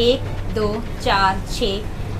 1, 2, 4, 6,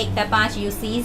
1-5 UCs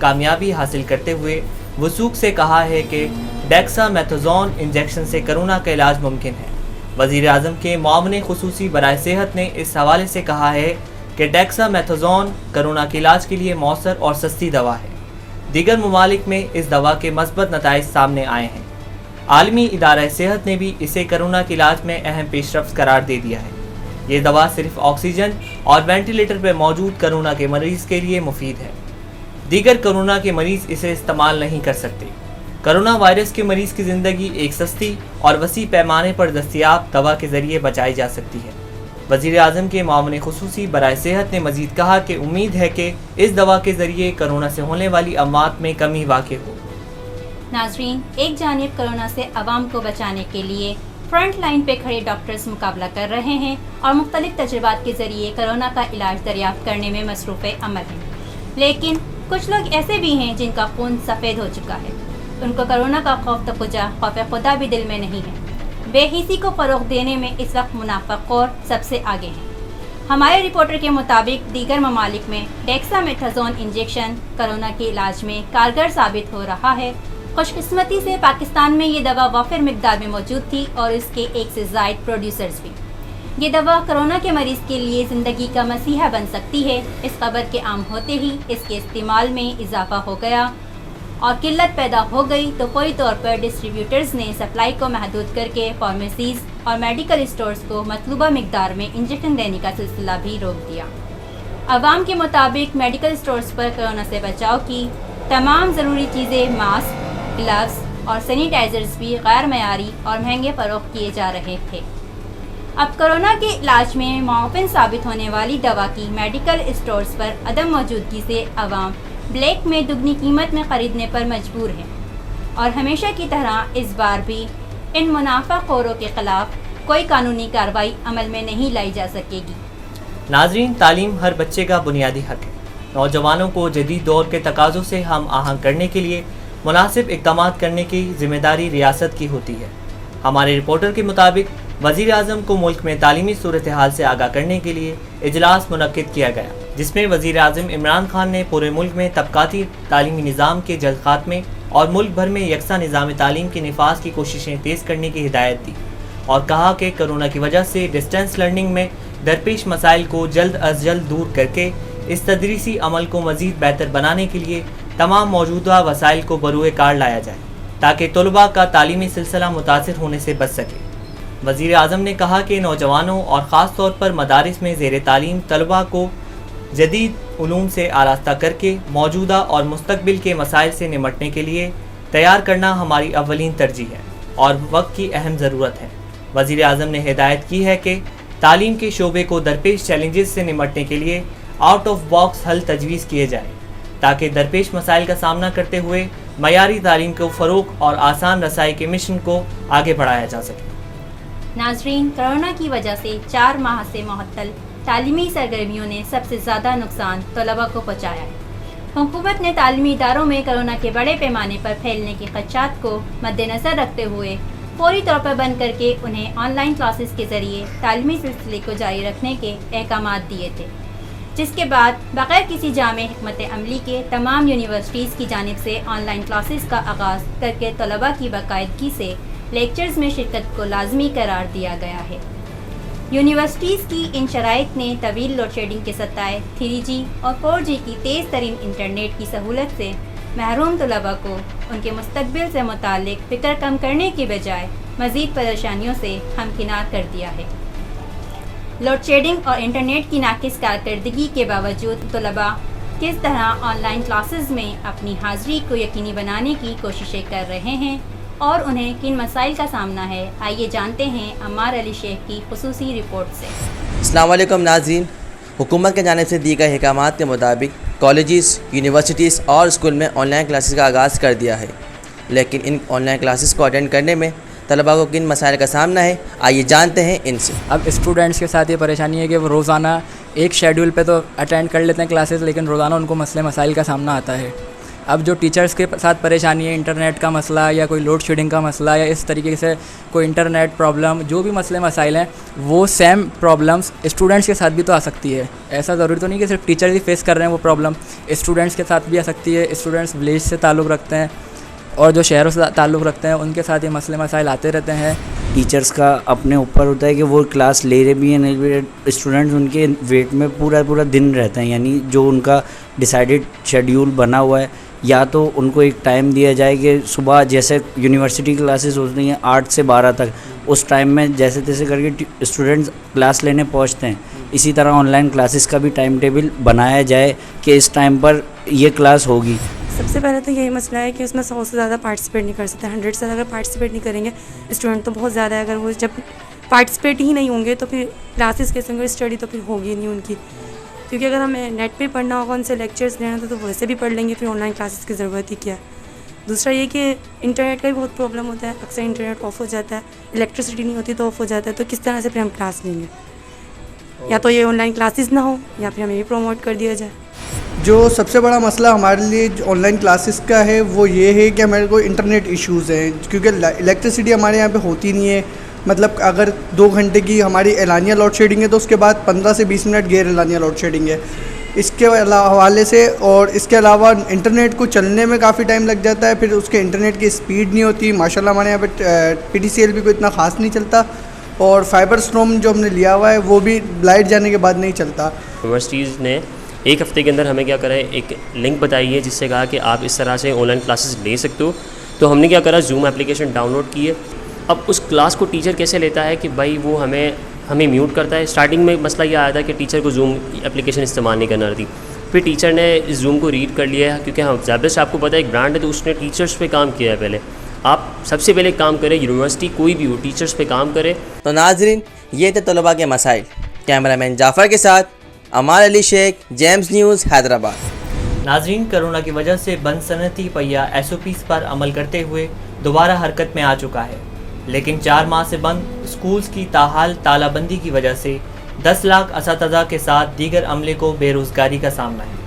کامیابی حاصل کرتے ہوئے وثوق سے کہا ہے کہ ڈیکسا میتھازون انجیکشن سے کورونا کا علاج ممکن ہے۔ وزیر اعظم کے معاون خصوصی برائے صحت نے اس حوالے سے کہا ہے کہ ڈیکسا میتھازون کورونا کے علاج کے لیے مؤثر اور سستی دوا ہے۔ دیگر ممالک میں اس دوا کے مثبت نتائج سامنے آئے ہیں۔ عالمی ادارہ صحت نے بھی اسے کورونا کے علاج میں اہم پیش رفت قرار دے دیا ہے۔ یہ دوا صرف آکسیجن اور وینٹیلیٹر پہ موجود کورونا کے مریض کے لیے مفید ہے۔ دیگر کورونا کے مریض اسے استعمال نہیں کر سکتے۔ کورونا وائرس کے مریض کی زندگی ایک سستی اور وسیع پیمانے پر دستیاب دوا کے ذریعے بچائی جا سکتی ہے۔ وزیر اعظم کے معاون خصوصی برائے صحت نے مزید کہا کہ امید ہے کہ اس دوا کے ذریعے کورونا سے ہونے والی اموات میں کمی واقع ہو۔ ناظرین، ایک جانب کورونا سے عوام کو بچانے کے لیے فرنٹ لائن پہ کھڑے ڈاکٹرز مقابلہ کر رہے ہیں اور مختلف تجربات کے ذریعے کورونا کا علاج دریافت کرنے میں مصروف عمل ہیں، لیکن کچھ لوگ ایسے بھی ہیں جن کا خون سفید ہو چکا ہے۔ ان کو کورونا کا خوف تو کجا، خوف خدا بھی دل میں نہیں ہے۔ بے حسی کو فروغ دینے میں اس وقت منافق خور سب سے آگے ہیں۔ ہمارے رپورٹر کے مطابق دیگر ممالک میں ڈیکسا میتھازون انجیکشن کورونا کے علاج میں کارگر ثابت ہو رہا ہے۔ خوش قسمتی سے پاکستان میں یہ دوا وافر مقدار میں موجود تھی اور اس کے 1 سے زائد پروڈیوسرز بھی۔ یہ دوا کورونا کے مریض کے لیے زندگی کا مسیحا بن سکتی ہے۔ اس خبر کے عام ہوتے ہی اس کے استعمال میں اضافہ ہو گیا اور قلت پیدا ہو گئی تو فوری طور پر ڈسٹریبیوٹرز نے سپلائی کو محدود کر کے فارمیسیز اور میڈیکل اسٹورز کو مطلوبہ مقدار میں انجیکشن دینے کا سلسلہ بھی روک دیا۔ عوام کے مطابق میڈیکل اسٹورز پر کورونا سے بچاؤ کی تمام ضروری چیزیں، ماسک، گلوز اور سینیٹائزرز بھی غیر معیاری اور مہنگے فروخت کیے جا رہے تھے۔ اب کورونا کے علاج میں معاون ثابت ہونے والی دوا کی میڈیکل اسٹورز پر عدم موجودگی سے عوام بلیک میں دگنی قیمت میں خریدنے پر مجبور ہیں اور ہمیشہ کی طرح اس بار بھی ان منافع خوروں کے خلاف کوئی قانونی کارروائی عمل میں نہیں لائی جا سکے گی۔ ناظرین، تعلیم ہر بچے کا بنیادی حق ہے۔ نوجوانوں کو جدید دور کے تقاضوں سے ہم آہنگ کرنے کے لیے مناسب اقدامات کرنے کی ذمہ داری ریاست کی ہوتی ہے۔ ہمارے رپورٹر کے مطابق وزیر اعظم کو ملک میں تعلیمی صورتحال سے آگاہ کرنے کے لیے اجلاس منعقد کیا گیا، جس میں وزیر اعظم عمران خان نے پورے ملک میں طبقاتی تعلیمی نظام کے جلد خاتمے اور ملک بھر میں یکساں نظام تعلیم کے نفاذ کی کوششیں تیز کرنے کی ہدایت دی اور کہا کہ کورونا کی وجہ سے ڈسٹینس لرننگ میں درپیش مسائل کو جلد از جلد دور کر کے اس تدریسی عمل کو مزید بہتر بنانے کے لیے تمام موجودہ وسائل کو بروئے کار لایا جائے تاکہ طلباء کا تعلیمی سلسلہ متاثر ہونے سے بچ سکے۔ وزیر اعظم نے کہا کہ نوجوانوں اور خاص طور پر مدارس میں زیر تعلیم طلباء کو جدید علوم سے آراستہ کر کے موجودہ اور مستقبل کے مسائل سے نمٹنے کے لیے تیار کرنا ہماری اولین ترجیح ہے اور وقت کی اہم ضرورت ہے۔ وزیر اعظم نے ہدایت کی ہے کہ تعلیم کے شعبے کو درپیش چیلنجز سے نمٹنے کے لیے آؤٹ آف باکس حل تجویز کیے جائیں تاکہ درپیش مسائل کا سامنا کرتے ہوئے معیاری تعلیم کو فروغ اور آسان رسائی کے مشن کو آگے بڑھایا جا سکے۔ ناظرین، کورونا کی وجہ سے 4 ماہ سے معطل تعلیمی سرگرمیوں نے سب سے زیادہ نقصان طلباء کو پہنچایا ہے۔ حکومت نے تعلیمی اداروں میں کورونا کے بڑے پیمانے پر پھیلنے کے خدشات کو مد نظر رکھتے ہوئے فوری طور پر بند کر کے انہیں آن لائن کلاسز کے ذریعے تعلیمی سلسلے کو جاری رکھنے کے احکامات دیے تھے، جس کے بعد بغیر کسی جامع حکمت عملی کے تمام یونیورسٹیز کی جانب سے آن لائن کلاسز کا آغاز کر کے طلباء کی باقاعدگی سے لیکچرز میں شرکت کو لازمی قرار دیا گیا ہے۔ یونیورسٹیز کی ان شرائط نے طویل لوڈ شیڈنگ کے ستائے 3G اور 4G کی تیز ترین انٹرنیٹ کی سہولت سے محروم طلباء کو ان کے مستقبل سے متعلق فکر کم کرنے کی بجائے مزید پریشانیوں سے ہمکنار کر دیا ہے۔ لوڈ شیڈنگ اور انٹرنیٹ کی ناقص کارکردگی کے باوجود طلباء کس طرح آن لائن کلاسز میں اپنی حاضری کو یقینی بنانے کی کوششیں کر رہے ہیں اور انہیں کن مسائل کا سامنا ہے، آئیے جانتے ہیں عمار علی شیخ کی خصوصی رپورٹ سے۔ السلام علیکم ناظرین، حکومت کی جانب سے دیے گئے احکامات کے مطابق کالجز، یونیورسٹیز اور اسکول میں آن لائن کلاسز کا آغاز کر دیا ہے، لیکن ان آن لائن کلاسز کو اٹینڈ کرنے میں طلباء کو کن مسائل کا سامنا ہے، آئیے جانتے ہیں ان سے۔ اب اسٹوڈنٹس کے ساتھ یہ پریشانی ہے کہ وہ روزانہ ایک شیڈول پہ تو اٹینڈ کر لیتے ہیں کلاسز، لیکن روزانہ ان کو مسائل کا سامنا آتا ہے۔ اب جو ٹیچرس کے ساتھ پریشانی ہے، انٹرنیٹ کا مسئلہ یا کوئی لوڈ شیڈنگ کا مسئلہ یا اس طریقے سے کوئی انٹرنیٹ پرابلم، جو بھی مسئلے مسائل ہیں وہ سیم پرابلمس اسٹوڈنٹس کے ساتھ بھی تو آ سکتی ہے. ایسا ضروری تو نہیں کہ صرف ٹیچر ہی فیس کر رہے ہیں وہ پرابلم، اسٹوڈنٹس کے ساتھ بھی آ سکتی ہے. اسٹوڈنٹس ولیج سے تعلق رکھتے ہیں اور جو شہروں سے تعلق رکھتے ہیں ان کے ساتھ یہ مسئلے مسائل آتے رہتے ہیں. ٹیچرس کا اپنے اوپر ہوتا ہے کہ وہ کلاس لے رہے بھی ہیں نہیں بھی رہے. اسٹوڈنٹس ان کے ویٹ میں پورا دن رہتے ہیں، یعنی جو ان کا ڈیسائیڈڈ شیڈیول بنا ہوا ہے، یا تو ان کو ایک ٹائم دیا جائے کہ صبح جیسے یونیورسٹی کلاسز ہوتی ہیں 8 سے 12 تک، اس ٹائم میں جیسے تیسے کر کے اسٹوڈنٹس کلاس لینے پہنچتے ہیں. اسی طرح آن لائن کلاسز کا بھی ٹائم ٹیبل بنایا جائے کہ اس ٹائم پر یہ کلاس ہوگی. سب سے پہلے تو یہی مسئلہ ہے کہ اس میں 100 سے زیادہ پارٹیسپیٹ نہیں کر سکتے. 100 سے اگر پارٹیسپیٹ نہیں کریں گے اسٹوڈنٹ تو بہت زیادہ ہے. اگر وہ جب پارٹیسپیٹ ہی نہیں ہوں گے تو پھر کلاسز کیسے ہوں گے، اسٹڈی تو پھر ہوگی نہیں ان کی. کیونکہ اگر ہمیں نیٹ پہ پڑھنا ہوگا، ان سے لیکچرز لینا تو ویسے بھی پڑھ لیں گے، پھر آن لائن کلاسز کی ضرورت ہی کیا ہے. دوسرا یہ کہ انٹرنیٹ کا بھی بہت پرابلم ہوتا ہے. اکثر انٹرنیٹ آف ہو جاتا ہے، الیکٹریسٹی نہیں ہوتی تو آف ہو جاتا ہے. تو کس طرح سے پھر ہم کلاس لیں گے؟ یا تو یہ آن لائن کلاسز نہ ہو یا پھر ہمیں یہ پروموٹ کر دیا جائے. جو سب سے بڑا مسئلہ ہمارے لیے آن لائن کلاسز کا ہے وہ یہ ہے کہ ہمارے کو انٹرنیٹ ایشوز ہیں، کیونکہ الیکٹریسٹی ہمارے یہاں پہ ہوتی نہیں ہے. مطلب اگر 2 گھنٹے کی ہماری اعلانیہ لوڈ شیڈنگ ہے تو اس کے بعد 15 سے 20 منٹ غیر اعلانیہ لوڈ شیڈنگ ہے. اس کے حوالے سے اور اس کے علاوہ انٹرنیٹ کو چلنے میں کافی ٹائم لگ جاتا ہے. پھر اس کے انٹرنیٹ کی اسپیڈ نہیں ہوتی. ماشاءاللہ ہمارے یہاں پہ PTCL بھی کوئی اتنا خاص نہیں چلتا، اور فائبر اسٹروم جو ہم نے لیا ہوا ہے وہ بھی لائٹ جانے کے بعد نہیں چلتا. یونیورسٹیز نے ایک ہفتے کے اندر ہمیں کیا کرا ہے، ایک لنک بتائی ہے جس سے کہا کہ آپ اس طرح سے آن لائن کلاسز لے سکتے ہو. تو ہم نے کیا کرا، زوم اپلیکیشن ڈاؤن لوڈ کی ہے. اب اس کلاس کو ٹیچر کیسے لیتا ہے کہ بھائی وہ ہمیں میوٹ کرتا ہے. اسٹارٹنگ میں مسئلہ یہ آیا تھا کہ ٹیچر کو زوم اپلیکیشن استعمال نہیں کرنا رہتی. پھر ٹیچر نے زوم کو ریڈ کر لیا ہے، کیونکہ ہاں زیبرس آپ کو پتہ ہے ایک برانڈ ہے تو اس نے ٹیچرس پہ کام کیا ہے. پہلے آپ سب سے پہلے کام کریں، یونیورسٹی کوئی بھی ہو ٹیچرس پہ کام کرے. تو ناظرین، یہ تھے طلباء کے مسائل. کیمرہ مین جعفر کے ساتھ عمار علی شیخ، جیمز نیوز، حیدرآباد. ناظرین، کرونا کی وجہ سے بند صنعتی پہیہ SOPs پر عمل کرتے ہوئے دوبارہ حرکت میں آ چکا ہے، لیکن 4 ماہ سے بند اسکولز کی تاحال تالہ بندی کی وجہ سے 10 لاکھ اساتذہ کے ساتھ دیگر عملے کو بے روزگاری کا سامنا ہے.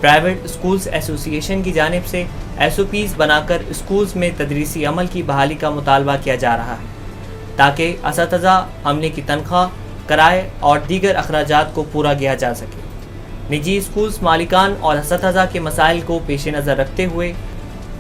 پرائیویٹ اسکولز ایسوسی ایشن کی جانب سے SOPs بنا کر اسکولز میں تدریسی عمل کی بحالی کا مطالبہ کیا جا رہا ہے تاکہ اساتذہ عملے کی تنخواہ، کرائے اور دیگر اخراجات کو پورا کیا جا سکے. نجی اسکولز مالکان اور اساتذہ کے مسائل کو پیش نظر رکھتے ہوئے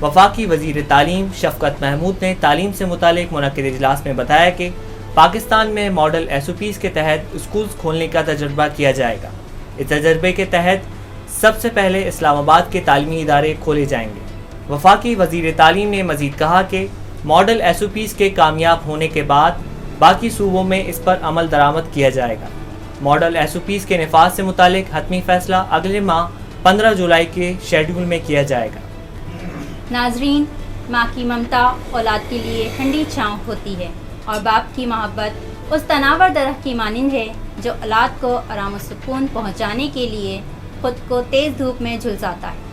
وفاقی وزیر تعلیم شفقت محمود نے تعلیم سے متعلق منعقد اجلاس میں بتایا کہ پاکستان میں ماڈل SOPs کے تحت اسکولز کھولنے کا تجربہ کیا جائے گا. اس تجربے کے تحت سب سے پہلے اسلام آباد کے تعلیمی ادارے کھولے جائیں گے. وفاقی وزیر تعلیم نے مزید کہا کہ ماڈل SOPs کے کامیاب ہونے کے بعد باقی صوبوں میں اس پر عمل درآمد کیا جائے گا. ماڈل SOPs کے نفاذ سے متعلق حتمی فیصلہ اگلے ماہ 15 جولائی کے شیڈول میں کیا جائے گا. ناظرین، ماں کی ممتا اولاد کے لیے ٹھنڈی چھاؤں ہوتی ہے اور باپ کی محبت اس تناور درخت کی مانند ہے جو اولاد کو آرام و سکون پہنچانے کے لیے خود کو تیز دھوپ میں جھلساتا ہے.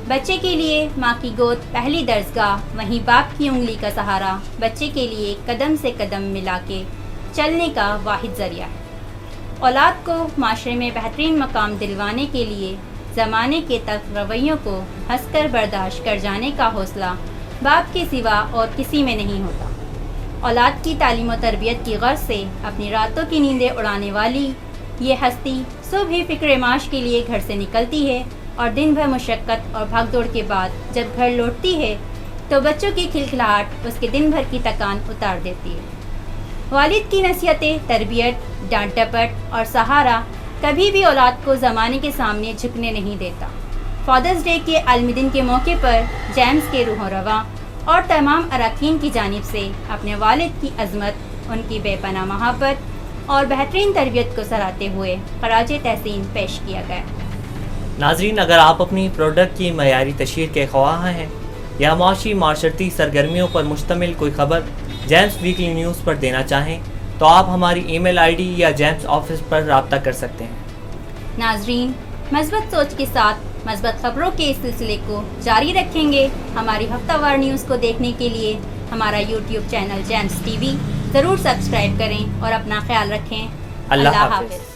بچے کے لیے ماں کی گود پہلی درسگاہ، وہیں باپ کی انگلی کا سہارا بچے کے لیے قدم سے قدم ملا کے چلنے کا واحد ذریعہ ہے. اولاد کو معاشرے میں بہترین مقام دلوانے کے لیے زمانے کے تلخ رویوں کو ہنس کر برداشت کر جانے کا حوصلہ باپ کے سوا اور کسی میں نہیں ہوتا. اولاد کی تعلیم و تربیت کی غرض سے اپنی راتوں کی نیندیں اڑانے والی یہ ہستی صبح ہی فکر معاش کے لیے گھر سے نکلتی ہے اور دن بھر مشقت اور بھاگ دوڑ کے بعد جب گھر لوٹتی ہے تو بچوں کی کھلکھلاہٹ اس کے دن بھر کی تکان اتار دیتی ہے. والد کی نصیحتیں، تربیت، ڈانٹ ڈپٹ اور سہارا کبھی بھی اولاد کو زمانے کے سامنے جھکنے نہیں دیتا. فادرز ڈے کے عالمی دن کے موقع پر جیمز کے روح و رواں اور تمام اراکین کی جانب سے اپنے والد کی عظمت، ان کی بے پناہ محبت اور بہترین تربیت کو سراہتے ہوئے خراج تحسین پیش کیا گیا. ناظرین، اگر آپ اپنی پروڈکٹ کی معیاری تشہیر کے خواہاں ہیں یا معاشی معاشرتی سرگرمیوں پر مشتمل کوئی خبر جیمز ویکلی نیوز پر دینا چاہیں تو آپ ہماری ای میل ID یا جیمز آفس پر رابطہ کر سکتے ہیں. ناظرین، مثبت سوچ کے ساتھ مثبت خبروں کے اس سلسلے کو جاری رکھیں گے. ہماری ہفتہ وار نیوز کو دیکھنے کے لیے ہمارا YouTube چینل جیمز TV ضرور سبسکرائب کریں اور اپنا خیال رکھیں. اللہ حافظ.